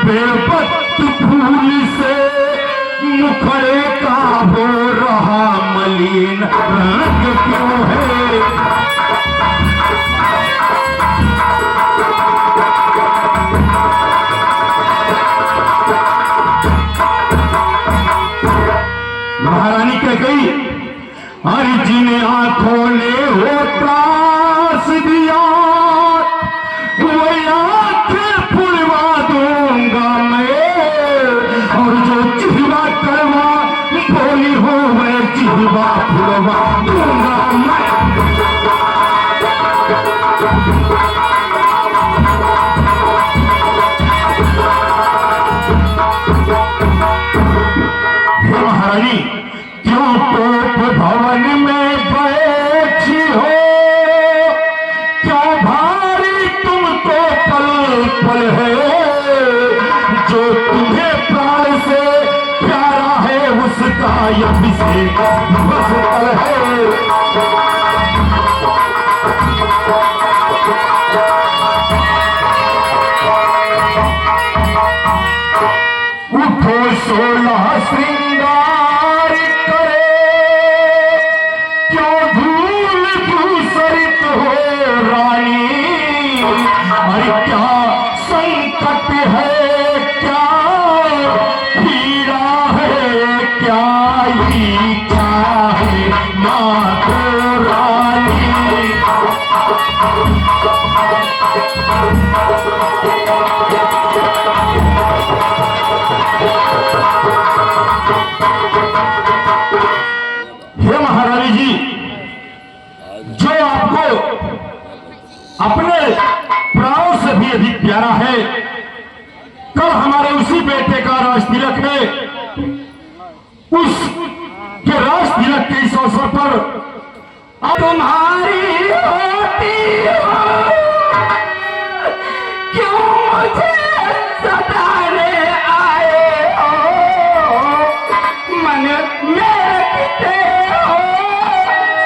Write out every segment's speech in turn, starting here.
बेपत्त फूल से मुखड़े का हो रहा मलिन रंग क्यों है। महारानी कह गई, अरे जिन आंखों ने हो त्रास दिया वही आंखें फुलवा दूंगा मैं, और जो जिहवा करवा बोली हो वह जिहवा फुलवा दूंगा मैं। महारानी क्यों टोप भवन में बैठी हो, क्यों भारी तुम तो पल पल है, जो तुम्हें प्राण से प्यारा है उसका यह अभिषेक बस पल है। उठो 16 श्रृंगार करे, क्यों धूल धूसरित हो रानी, अरे क्या संकट है, क्या पीड़ा है, क्या इच्छा है मातो रानी। हे महारानी जी, जो आपको अपने प्राणों से भी अधिक प्यारा है, कल हमारे उसी बेटे का राज तिलक है, उस के राज तिलक के इस अवसर पर तुम्हारी होती हो, क्यों मुझे सताने आए हो, मन मेरे पिते हो,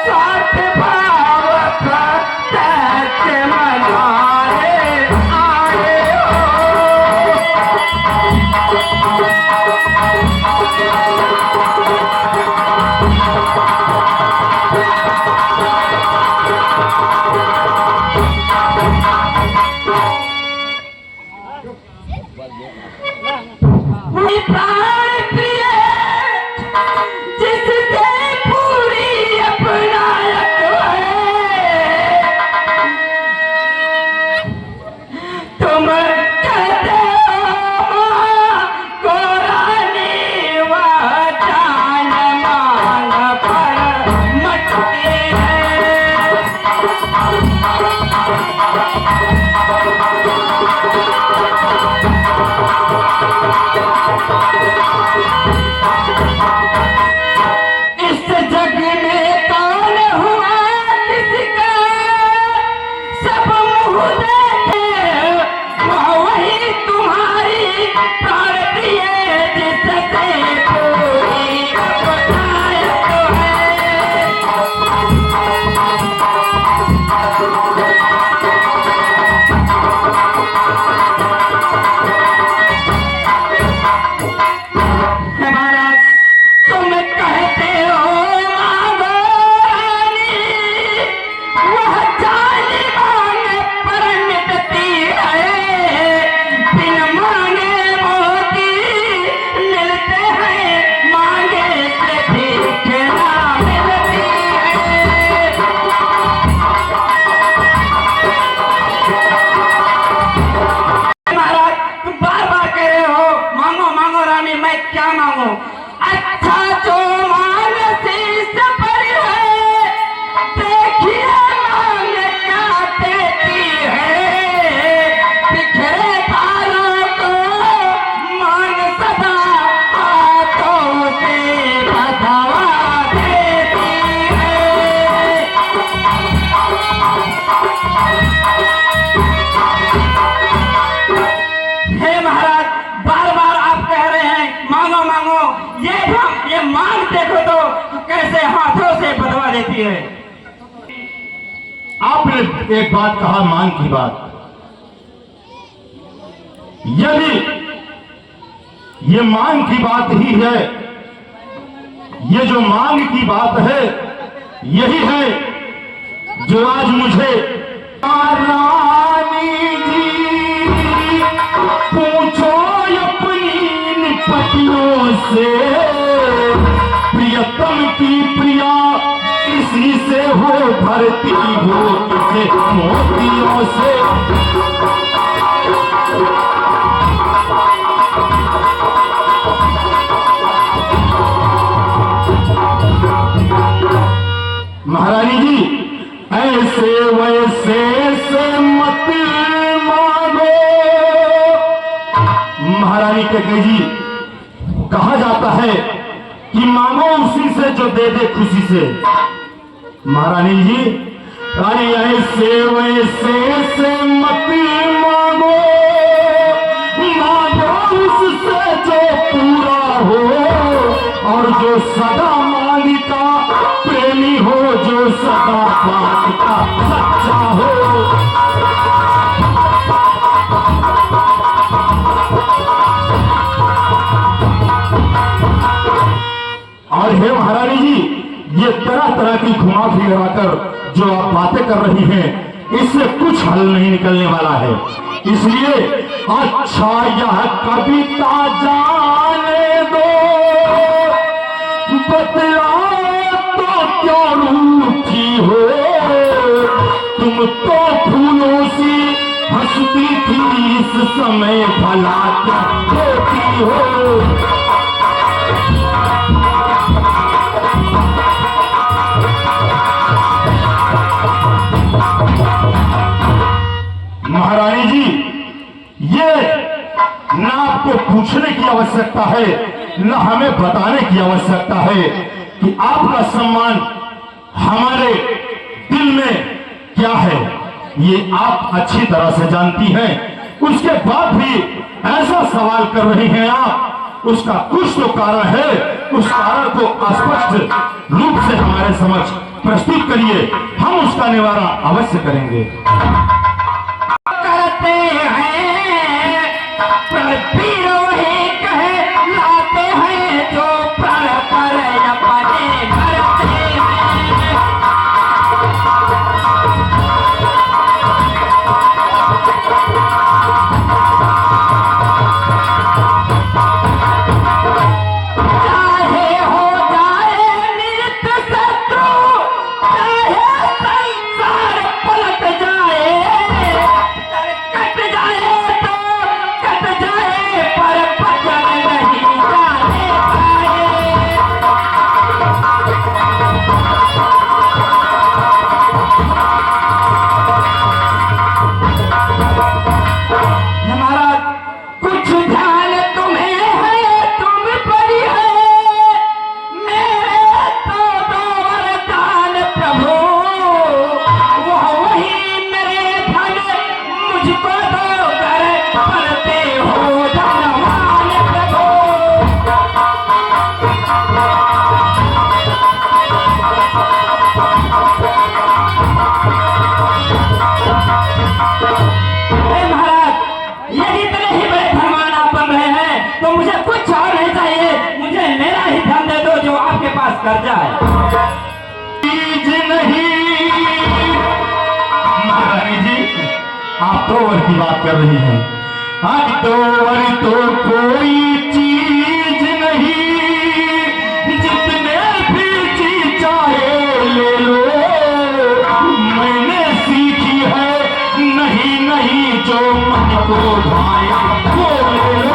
साथ भाव प्रत्यक्ष मनाने आए प्राण प्रिय जिससे पूरी अपनायत है, तुम कहते हो को रानी वह जान मान पर मटती है। इस जग में कौन हुआ किसका सब मुँह देखे, वही तुम्हारी प्राण प्रिय जिससे पूरी अपनायत है। तुम कहते हो मांगो रानी, वह जानी मांगे पर मिटती है, बिन मांगे मोती मिलते हैं, मांगे से भीख ना मिलती है। महाराज तुम बार बार कह रहे हो मांगो मांगो रानी, मैं क्या मांगू? अच्छा जो मांग शीश पर है, देखिए मांग क्या देती है, बिखरे तारों को मांग सदा हाथों से बंधवा देती है। हे महाराज बार बार आप कह रहे हैं मांगो मांगो, ये मांग देखो तो कैसे हाथों से बदवा देती है। आपने एक बात कहा, मांग की बात, यदि ये मांग की बात ही है, ये जो मांग की बात है यही है जो आज मुझे रानी जी पूछो अपनी निपटियों से, प्रियतम की प्रिया इसी से हो भरती हो किसे मोतियों से। महारानी जी ऐसे वैसे से मत मांगो। महारानी कहती जी कहा जाता है कि मांगो उसी से जो दे दे खुशी से। महारानी जी अरे ऐसे वैसे से मत मांगो, मांगो उससे जो पूरा हो और जो सदा मालिका प्रेमी हो, जो सदा बात का सच्चा हो। और हे महारानी जी ये तरह तरह की घुमा फिर लगाकर जो आप बातें कर रही हैं इससे कुछ हल नहीं निकलने वाला है। इसलिए अच्छा यह कविता जाने दो, बतला तो क्यों रूठी हो, तुम तो फूलों सी हंसती थी इस समय भला क्या होती हो। महारानी जी ये ना आपको पूछने की आवश्यकता है ना हमें बताने की आवश्यकता है कि आपका सम्मान हमारे दिल में क्या है, ये आप अच्छी तरह से जानती हैं। उसके बाद भी ऐसा सवाल कर रही हैं आप, उसका कुछ तो कारण है, उस कारण को स्पष्ट रूप से हमारे समक्ष प्रस्तुत करिए, हम उसका निवारण अवश्य करेंगे। करते हैं पर फिर वही कहे लाते हैं जो प्रण पर अपने भरते हैं। चाहे हो जाए नित्य शत्रु, चाहे संसार पलट जाए, कट जाए तो कट जाए पर बचन नहीं जाने पाए। हमारा कुछ ध्यान तुम्हें है, तुम पर है, मेरे तो दो वरदान प्रभु, वह वही मेरे धन मुझको दो कर पढ़ते हो धनवान प्रभु। हे महाराज यदि इतने ही बड़े धनवान आप बन रहे हैं तो मुझे कुछ और नहीं चाहिए, मुझे मेरा ही धन दे दो जो आपके पास कर्जा है। चीज नहीं महारानी जी आप तो वर की बात कर रही हैं, आज तो वर तो कोई चीज नहीं, जितने भी चीज चाहे ले लो, मैंने सीखी है नहीं नहीं जो मन को भाए वो ले लो।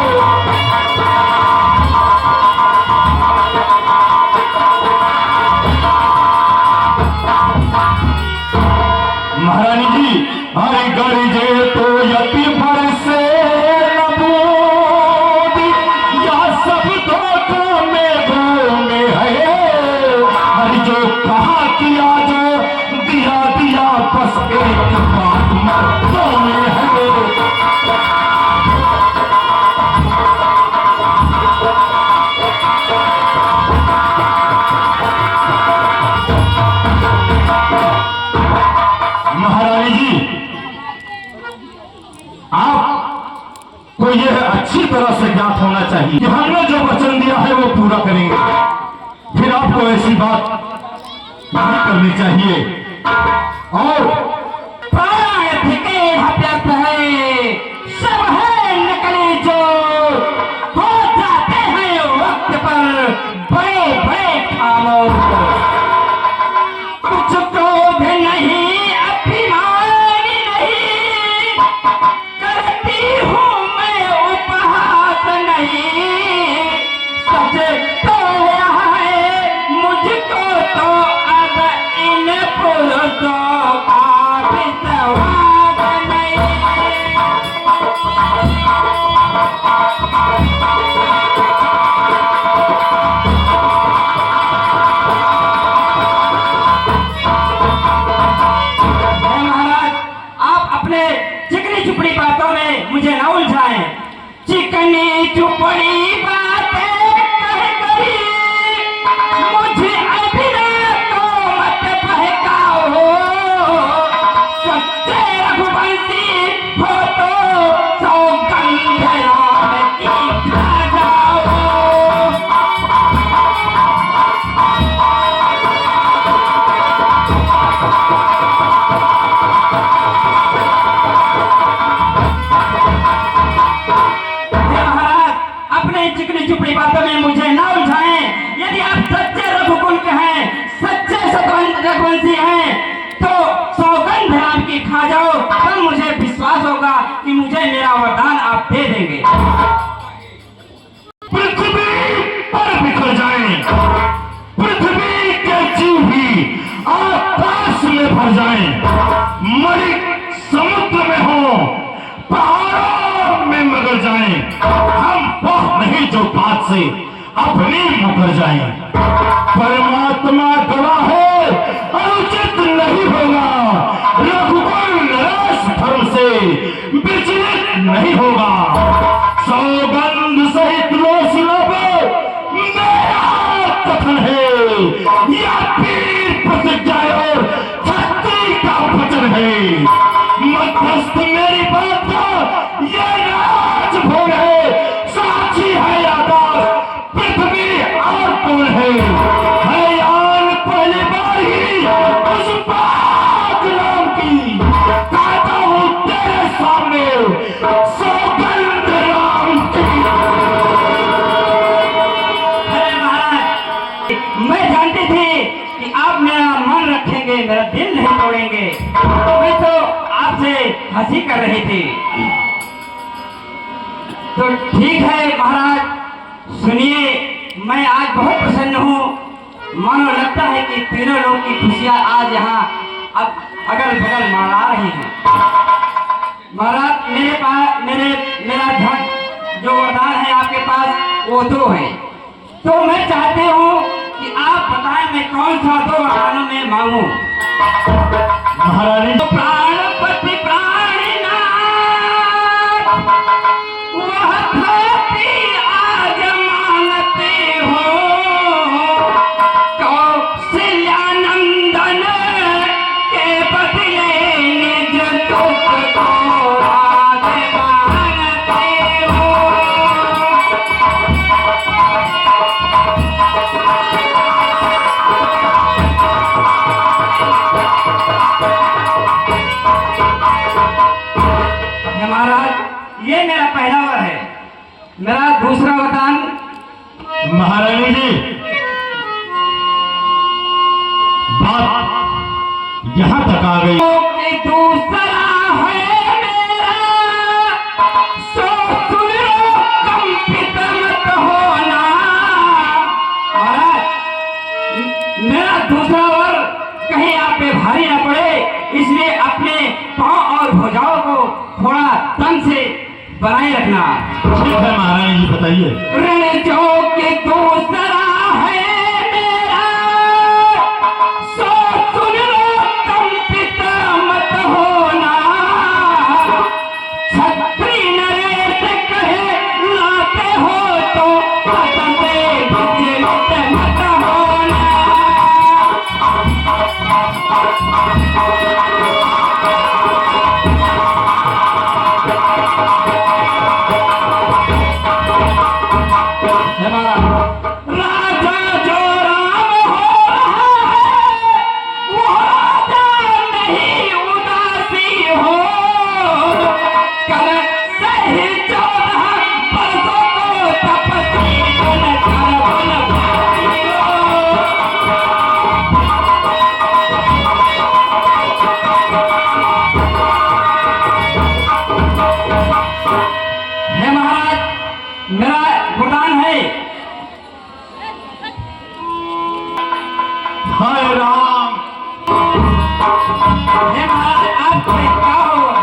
महारानी जी हरे गरजे तो यति भर से नबूदी, या सब धोखा में है, हर जो कहा किया जो दिया दिया बस एक बात मर्दों में है। अच्छी तरह से ज्ञात होना चाहिए कि हमने जो वचन दिया है वो पूरा करेंगे। फिर आपको ऐसी बात नहीं करनी चाहिए। और प्राण थे व्यर्थ है, सब है नकली जो हो जाते हैं वक्त पर बड़े बड़े खामोश। कुछ क्रोध नहीं, अभिमान नहीं, करती हूँ मैं उपहास नहीं। सच तो यह है मुझको तो अब इन पुरुषों का विश्वास नहीं। महाराज, आप अपने चिकनी चुपड़ी बातों में मुझे न उलझाएं। चिकनी चुपड़ी बातें कह करी मुझे अभिनय को मत बहकाओ। सच्चे रघुवंशी हो तो सौगंध राम की खा जाओ। महाराज, अपने चिकनी चुपड़ी बातों में मुझे न उलझाएं। यदि आप सच्चे रघुकुल के हैं, सच्चे रघुवंशी हैं, तो सौगंध राम की खा जाओ, तब मुझे विश्वास होगा कि मुझे मेरा वरदान आप दे देंगे। पृथ्वी पर बिखर जाएं, पृथ्वी के जीव भी आकाश में भर जाएं, मणि समुद्र में हो, पहाड़ों में मगर जाएं, हम वह नहीं जो बात से अपनी मुकर जाएं। परमात्मा गवाह है, अनुचित नहीं होगा, रघुकुल नरेश धर्म से विचलित नहीं होगा। सौगंध सहित लो सुनो, मेरा कथन है, या पीर प्रतिज्ञा और छत्री का वचन है। मध्यस्थ मेरी बात का ये राजभोग है, साक्षी है आकाश, पृथ्वी और कौन है आन पहली बार ही उस पाक नाम की कहता हूँ तेरे सामने, सौगंध राम की। अरे महाराज, मैं जानती थी कि आप मेरा मन रखेंगे, मेरा दिल नहीं तोड़ेंगे। मैं तो आपसे हंसी कर रही थी। तो ठीक है महाराज, सुनिए, मैं आज बहुत प्रसन्न हूँ। मानो लगता है कि तीनों लोग की खुशियाँ आज यहाँ अब अगल बगल मना रही हैं। महाराज, मेरा धन जो वरदान है आपके पास वो दो है। तो मैं चाहती हूँ कि आप बताएं मैं कौन सा दो वरदानों में मांगू। महारानी, प्राणपति प्राणनाथ वह धरती आज मानते हो, कौशल्यानंदन के बदले निज दुख को आज मानते हो। महाराज, ये मेरा पहला वर है। मेरा दूसरा वरदान, महारानी जी, बात यहाँ तक आ गई कि दूसरा है मेरा, सो सुन लो, कंपित मत होना। महाराज, मेरा दूसरा वर कहीं आप पे भारी न पड़े, इसलिए अपने पांव और भुजाओं को थोड़ा तन से बनाए रखना। ठीक है महारानी जी, बताइए। ऋण जो कि दूसरा है मेरा, सो सुन लो, कंपित मत होना। छत्री नरेश कहे लाते हो तो हंसते विचलित मत होना। हमारा राजा जो राम हो रहा है वो राजा नहीं उदासी हो। कल से ही 14 बरसों को तपस्वी बन कर बन भाई हो। हे महाराज, मेरा वरदान है। हाय राम, हे महाराज, आपको क्या होगा?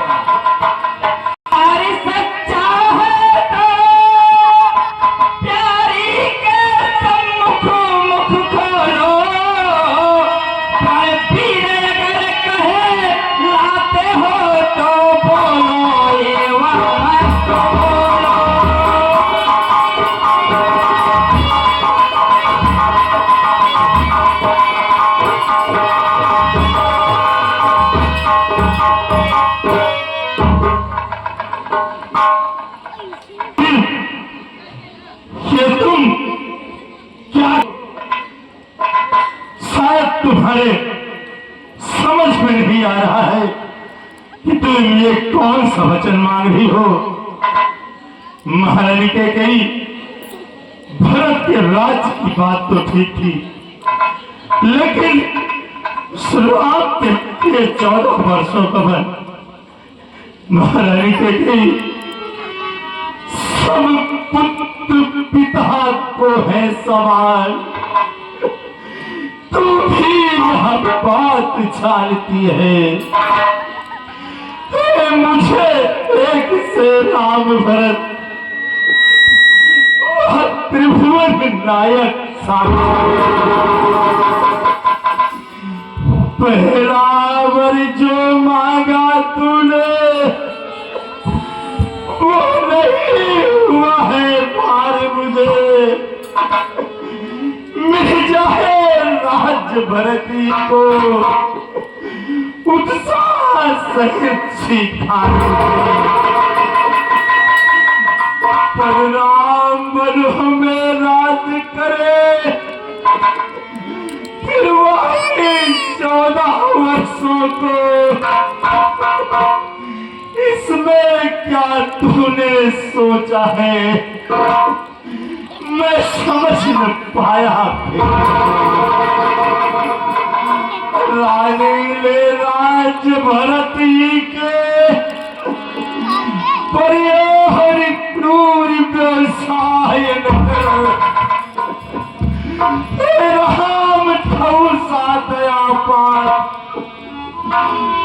अरे सच्चा है तो प्यारी के सम्मुख मुख खोलो। पर पीर अगर कहे लाते हो तो बोलो ये मत बोलो। ये तुम क्या, शायद तुम्हारे समझ में नहीं आ रहा है कि तुम ये कौन सा वचन मांग रही हो। महारानी कैकेयी, भरत के राज्य की बात तो ठीक थी, लेकिन शुरुआत के 14 वर्षों कबल महारानी कैकेयी सब पुत्र पिता को है सवाल। तू भी यह बात जानती है। मुझे एक से राम भरत और त्रिभुवन नायक पहला वर जो मांगा तूने वो नहीं हुआ है पार। मुझे मिल जाए राज्य भरती को उत्साह सहित सीखा। पर राम बनो में राज करे, फिर वही 14 वर्षों को। इसमें क्या तूने सोचा है मैं समझ न पाया। रानी ले राज्य भरत ही के परिहर क्रूर व्यवसाय राम ठऊ सातया पात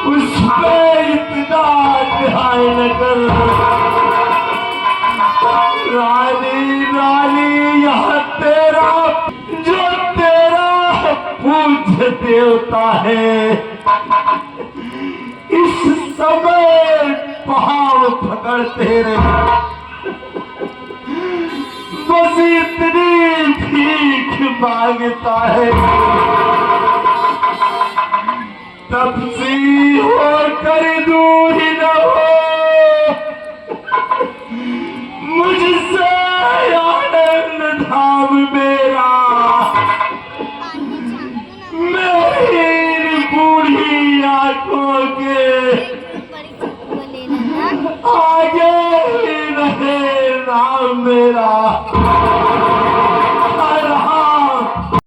उसमें इतना ध्यान कर। रानी रानी यह तेरा जो तेरा पूज्य देवता है इस समय पांव पकड़ते रहे। बस इतनी भीख मांगता है। तपसी होकर दूर न हो मुझसे आनंद धाम मेरा। मेरी बूढ़ी आंखों के आगे ही रहे राम मेरा।